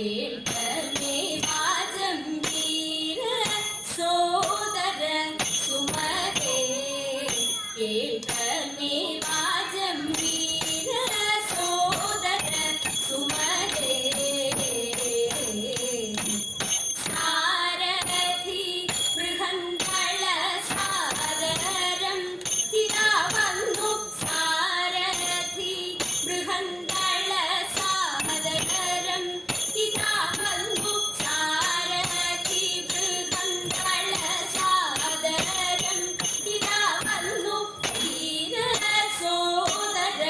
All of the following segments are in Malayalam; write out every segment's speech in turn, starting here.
കേൾക്കമേ വാചം വീര സോദര സുമരേ കേൾക്കമേ വാചം വീര സോദര സുമരേ സാരഥി ബൃഹന്തള സാദരം ഇതാ വന്നു സാരഥി ബൃഹന്തള സാദരം ഇതാ വന്നു സാരഥി ബൃഹന്തള സാദരം ഇതാ വന്നു വീര സോദര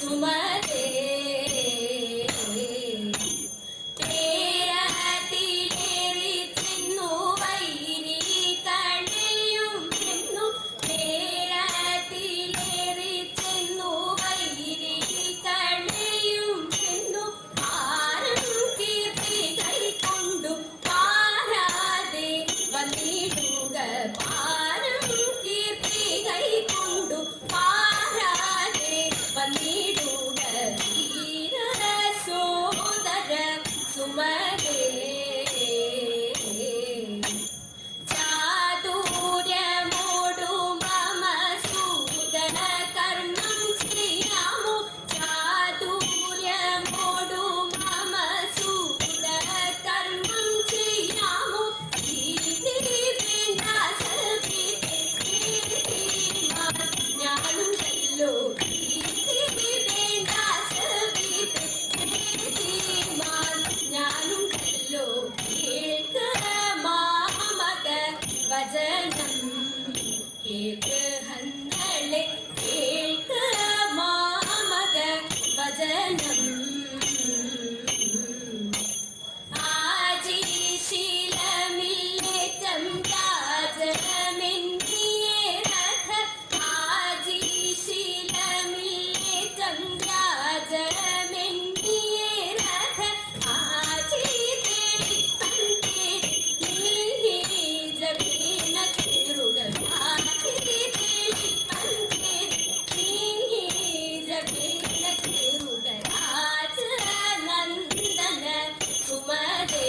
സുമരേ പേരത്തിലേറി ചെന്നു വൈരി തടയും ചെന്നു പേരത്തിലേറി ചെന്നു വൈരി തടയും ചെന്നു ആരം കീർത്തി കൈക്കൊണ്ടു പാരാതെ വന്നിടുക പാരം കീർത്തി കൈക്കൊണ്ടു പാരാതെ വന്നിടുക വീര സോദര സുമരേ ചാതുര്യമോടു മമ സൂദന കർമ്മം ചെയ്യാമോ ചാതുര്യമോടു മമ സൂദന കർമ്മം ചെയ്യാമോ ഞാനും ചൊല്ലോ ഞാനും ചൊല്ലോ കേൾക്ക മാമക വചനം കേൾക്കഹങ്ങളെ കേൾക്ക മാമക വചനം ആജീശീലമില്ലേറ്റം രാജമെന്നിയേ രഥ ആജീശീലമില്ലേറ്റം രാജമെന്നിയേ രഥ ആജീ തേളിപ്പൻകേ നീജവീണ കേറുക ആജീ തേളിപ്പൻകേ നീജവീണ കേറുക രാജനന്ദന സുമരേ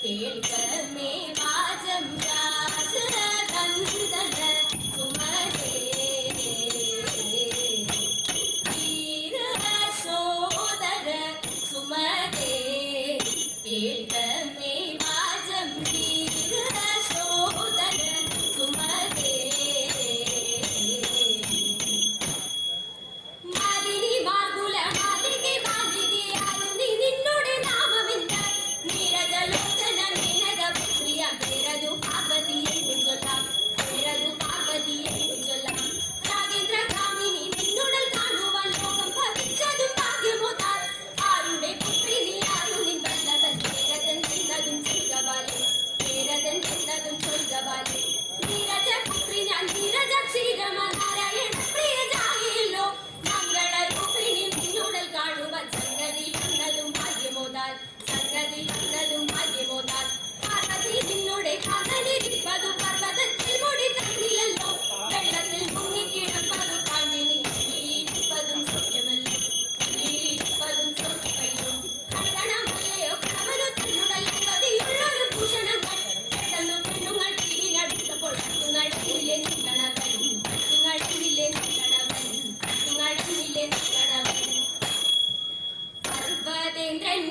കേൾക്കമേ വാചം രാജനന്ദന സുമരേ വീര സോദര സുമരേ കേൾക്കമേ വാചം വീര സോദര സുമരേ മാലിനി മാർഗുല മാലികെ മാലികെ അരുണി നിന്നോട് നാമമെന്ത നീരജലോചന മേനക പ്രിയ പേരതു പാർവതി എന്നു ചൊല്ലാം പേരതു പാർവതി എന്നു ചൊല്ലാം രാഗേന്ദ്ര കാമിനി നിന്നുടൽ കാണുവാൻ ലോകം ഭവിച്ചതും ഭാഗ്യമോതാൽ ആരുടെ പുത്രി നീ ആരു നിന്നല്ലവൻ പേരതൻ എന്നതും ചൊൽകവാലേ പേരതൻ എന്നതും ചൊൽകവാലേ നീരജ പുത്രി ഞാൻ നീരജ ക്ഷീരമ നാരായണ പ്രിയ ജാഗിയല്ലോ മംഗളരൂപിണി നിന്നുടൽ കാണുവാൻ സംഗതി എന്നതും ഭാഗ്യമോതാൽ സംഗതി എന്നതും ഭാഗ്യമോതാൽ പാർവതി നിന്നുടെ കാതലിരിപ്പതു പർവ്വതത്തിൽ മുടി തന്നില്ലല്ലോ വെള്ളത്തിൽ മുങ്ങിക്കിടപ്പതു കാണിനി ഇരിപ്പതും സൗഖ്യമല്ലോ ഇരിപ്പതും സൗഖ്യമല്ലോ കടണമല്ലയോ കവനു തന്നുടൽ പതിയുള്ളൊരു ഭൂഷണങ്ങൾ പെട്ടെന്നു പെണ്ണുങ്ങൾ തിരിഞ്ഞടുത്തപ്പോൾ കട്ടുങ്ങടങ്ങിലെ നിൽക്കണവൻ കട്ടുങ്ങടങ്ങിലെ നിൽക്കണവൻ കട്ടുങ്ങടങ്ങിലെ നിൽക്കണവൻ പർവ്വതേന്ദ്രൻ